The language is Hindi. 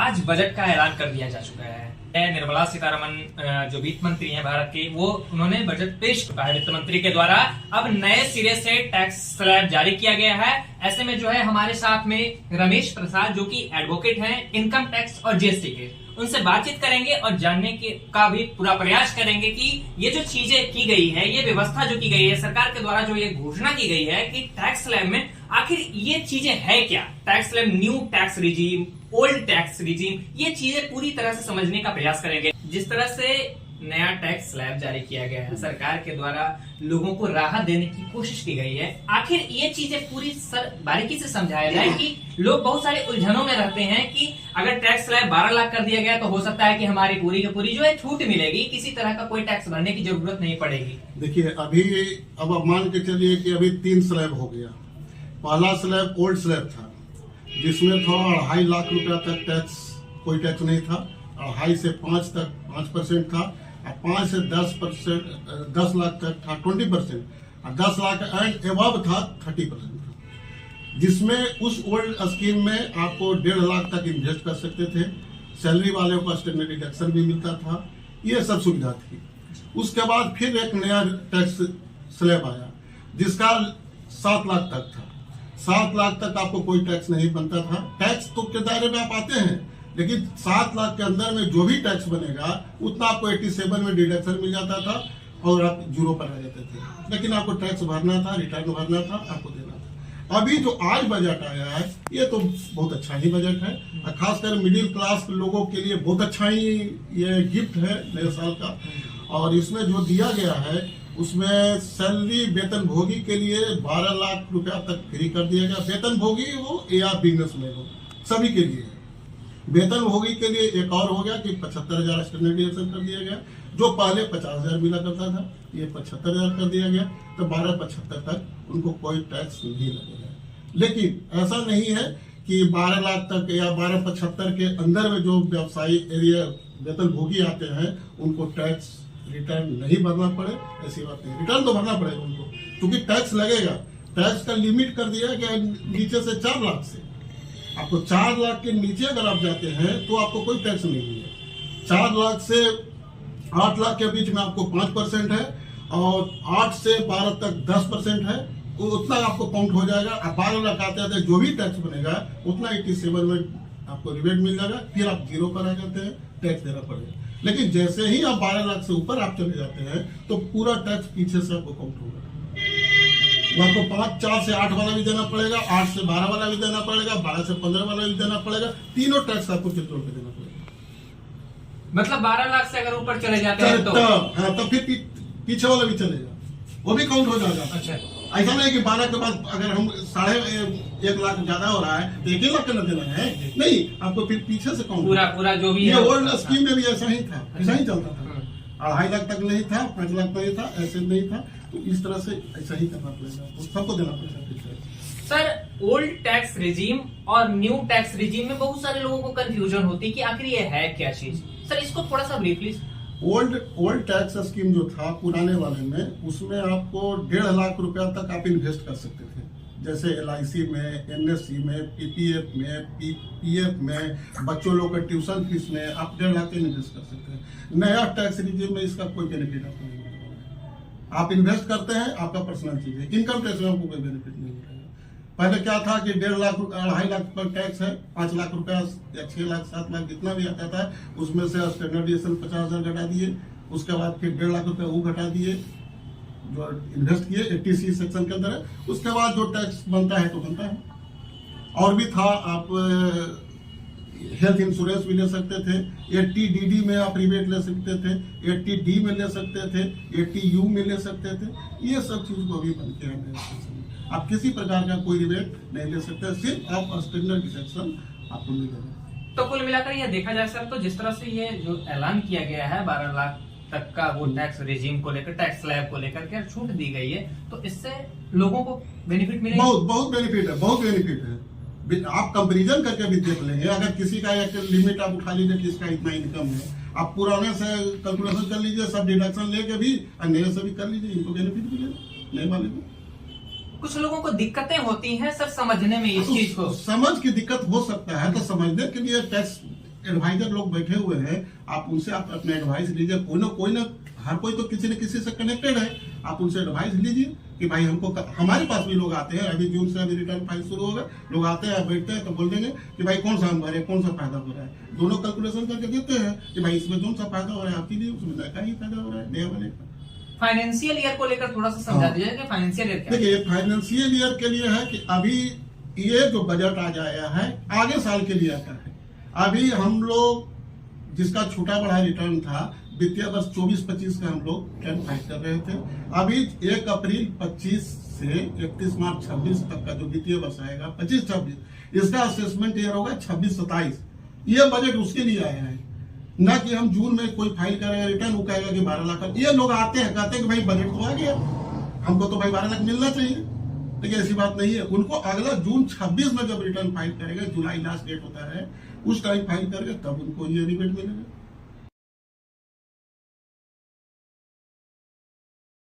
आज बजट का ऐलान कर दिया जा चुका है। निर्मला सीतारमन जो वित्त मंत्री हैं भारत के, वो उन्होंने बजट पेश किया है वित्त मंत्री के द्वारा। अब नए सिरे से टैक्स स्लैब जारी किया गया है। ऐसे में जो है हमारे साथ में रमेश प्रसाद जो कि एडवोकेट हैं इनकम टैक्स और जीएसटी के, उनसे बातचीत करेंगे और जानने के का भी पूरा प्रयास करेंगे कि ये जो चीजें की गई है, ये व्यवस्था जो की गई है सरकार के द्वारा, जो ये घोषणा की गई है कि टैक्स स्लैब में आखिर ये चीजें है क्या। Tax slab, new tax regime, old tax regime, ये चीजें पूरी तरह से समझने का प्रयास करेंगे। जिस तरह से नया टैक्स स्लैब जारी किया गया है सरकार के द्वारा, लोगों को राहत देने की कोशिश की गई है। आखिर ये चीजें पूरी बारीकी से समझाया जाए कि लोग बहुत सारे उलझनों में रहते हैं कि अगर टैक्स स्लैब 12 लाख कर दिया गया तो हो सकता है कि हमारी पूरी की पूरी जो है छूट मिलेगी, किसी तरह का कोई टैक्स भरने की जरूरत नहीं पड़ेगी। देखिए अब आप मान के चलिए कि अभी 3 स्लैब हो गया। पहला स्लैब ओल्ड स्लैब था, जिसमें था 2.5 लाख रुपया तक टैक्स, कोई टैक्स नहीं था। 2.5 से 5 तक 5% था, और 5 से 10 लाख तक था 20%, और 10 लाख एंड एबव था 30% था। जिसमें उस ओल्ड स्कीम में आपको 1.5 लाख तक इन्वेस्ट कर सकते थे। सैलरी वाले को स्टैंडर्ड डिडक्शन भी मिलता था, ये सब सुविधा थी। उसके बाद फिर एक नया टैक्स स्लैब आया जिसका 7 लाख तक था। 7 लाख तक आपको कोई टैक्स नहीं बनता था। टैक्स तो के दायरे में आप आते हैं, लेकिन 7 लाख के अंदर में जो भी टैक्स बनेगा उतना आपको 87 में डिडक्शन मिल जाता था और आप जीरो पर आ जाते थे। लेकिन आपको टैक्स भरना था, रिटर्न भरना था, आपको देना था। अभी जो आज बजट आया है ये तो बहुत अच्छा ही बजट है, और खासकर मिडिल क्लास लोगों के लिए बहुत अच्छा ही ये गिफ्ट है नए साल का। और इसमें जो दिया गया है उसमें सैलरी वेतन भोगी के लिए 12 लाख रुपया तक फ्री कर दिया गया। वेतन भोगी हो या बिजनेसमैन हो, सभी के लिए। वेतन भोगी के लिए एक और हो गया कि 75,000 स्टैंडर्ड डिडक्शन कर दिया गया। जो पहले 50,000 मिला करता था, ये 75,000 कर दिया गया, तो 12,75,000 तक उनको कोई टैक्स नहीं लगेगा। लेकिन ऐसा नहीं है कि 12 लाख तक या 12,75,000 के अंदर में जो व्यवसायी एरिया वेतन भोगी आते हैं उनको टैक्स रिटर्न नहीं भरना पड़े, ऐसी बात नहीं। रिटर्न तो भरना पड़ेगा उनको, क्योंकि टैक्स लगेगा। टैक्स का लिमिट कर दिया गया नीचे से 4 लाख से। आपको 4 लाख के नीचे अगर आप जाते हैं तो आपको कोई टैक्स नहीं है। 4 लाख से 8 लाख के बीच में आपको 5% है, और 8 से 12 तक 10% है, उतना आपको काउंट हो जाएगा। अब 12 लाख आते आते जो भी टैक्स बनेगा उतना 87 में आपको रिबेट मिल जाएगा। फिर आप जीरो पर आ जाते हैं, टैक्स देना पड़ेगा। लेकिन जैसे ही आप 12 लाख से ऊपर आप चले जाते हैं तो पूरा टैक्स पीछे से आपको काउंट होगा। आपको 4 से 8 वाला भी देना पड़ेगा, 8 से 12 वाला भी देना पड़ेगा, 12 से 15 वाला भी देना पड़ेगा। तीनों टैक्स आपको चित्रों पे देना पड़ेगा। मतलब 12 लाख से अगर ऊपर चले जाते हैं तो हाँ, फिर पीछे वाला भी चलेगा, वो भी काउंट हो जाएगा। अच्छा, ऐसा नहीं कि 12 के बाद अगर हम 1.5 लाख ज्यादा हो रहा है तो 1 लाख का न देना है, नहीं, आपको फिर पीछे से काउंट पूरा जो भी ये ओल्ड स्कीम में भी ऐसा ही था, ऐसा ही चलता था। 2.5 लाख तक नहीं था, 5 लाख नहीं था, ऐसे नहीं था। तो इस तरह से ऐसा ही करना पड़ेगा, सबको देना पड़ेगा। सर, ओल्ड टैक्स रिजीम और न्यू टैक्स रिजीम में बहुत सारे लोगों को कंफ्यूजन होती है कि आखिर ये है क्या चीज। सर, इसको थोड़ा सा ब्रीफली। ओल्ड टैक्स स्कीम जो था पुराने वाले में, उसमें आपको 1.5 लाख रुपया तक आप इन्वेस्ट कर सकते थे। जैसे LIC में, NSC में, PPF में, PF में, बच्चों लोग के ट्यूशन फीस में आप 1.5 लाख इन्वेस्ट कर सकते हैं। नया टैक्स रिजीम में इसका कोई बेनिफिट आपको नहीं मिलेगा। आप इन्वेस्ट करते हैं, आपका पर्सनल चीज है। इनकम टैक्स में आपको कोई बेनिफिट नहीं मिलेगा। पहले क्या था कि 1.5 लाख 2.5 लाख पर टैक्स है, 5 लाख रुपया या 6 लाख 7 लाख जितना भी आता था, उसमें से स्टैंडर्ड डिडक्शन 50,000 घटा दिए। उसके बाद फिर 1.5 लाख रुपया वो घटा दिए जो इन्वेस्ट किए, 80C सेक्शन के अंदर है। उसके बाद जो टैक्स बनता है तो बनता है। और भी था, आप हेल्थ इंश्योरेंस भी ले सकते थे, 80DD में आप रिबेट ले सकते थे, 80D में ले सकते थे, 80U में ले सकते थे। ये सब चीज को भी बन के है। आप किसी प्रकार का कोई रिबेट नहीं ले सकते, सिर्फ आप स्टैंडर्ड डिडक्शन आपको मिलेगा। तो कुल मिलाकर ये देखा जाए सर, तो जिस तरह से ये जो ऐलान किया गया है 12 लाख तक का वो टैक्स रिजीम को लेकर, टैक्स स्लैब को लेकर के छूट दी गई है, तो इससे लोगों को बेनिफिट मिलेगा। बहुत बेनिफिट है, बहुत बेनिफिट है। आप कंपैरिजन करके भी देख लेंगे। अगर किसी का एक लिमिट आप उठा लीजिए कि इसका इतना इनकम है, आप पुराने से कैलकुलेशन कर लीजिए, सब डिडक्शन लेके भी और नए से भी कर लीजिए, इनको बेनिफिट मिलेगा नए वाले को। कुछ लोगों को दिक्कतें होती हैं सर समझने में इस चीज को। समझ की दिक्कत हो सकता है, तो समझने के लिए टैक्स एडवाइजर लोग बैठे हुए हैं, आप उनसे आप अपने एडवाइस लीजिए। कोई ना हर कोई तो किसी न किसी से कनेक्टेड है, आप उनसे एडवाइस लीजिए कि भाई हमको हमारे पास भी लोग आते हैं, अभी जून से अभी रिटर्न फाइल शुरू होगा, लोग आते हैं बैठते हैं तो बोल देंगे कि भाई कौन सा हम भरे, कौन सा फायदा हो रहा है, दोनों कैलकुलेशन करके देते हैं कि भाई इसमें कौन सा फायदा हो रहा है आपके लिए, उसमें ज्यादा ही फायदा हो रहा है नया वाले का। फाइनेंशियल ईयर को लेकर थोड़ा सा समझा दीजिए कि फाइनेंशियल ईयर क्या है? देखिए फाइनेंशियल ईयर के लिए है कि अभी ये जो बजट आज आया है आगे साल के लिए आता है। अभी हम लोग जिसका छोटा बड़ा रिटर्न था वित्तीय वर्ष 24-25 का हम लोग रिटर्न फाइल कर रहे थे। अभी 1 अप्रैल 25 से 31 मार्च 26 तक का जो वित्तीय वर्ष आएगा 25-26, इसका असेसमेंट ईयर होगा 26-27। ये बजट उसके लिए आया है, न कि हम जून में कोई फाइल करेगा रिटर्न, वो कहेगा कि 12 लाख। ये लोग आते हैं कहते हैं कि भाई बजट तो आ गया, हमको तो भाई 12 लाख मिलना चाहिए, लेकिन ऐसी बात नहीं है। उनको अगला जून 26 में जब रिटर्न फाइल करेगा, जुलाई लास्ट डेट होता है, उस टाइम फाइल करेगा तब उनको ये रिबेट मिलेगा।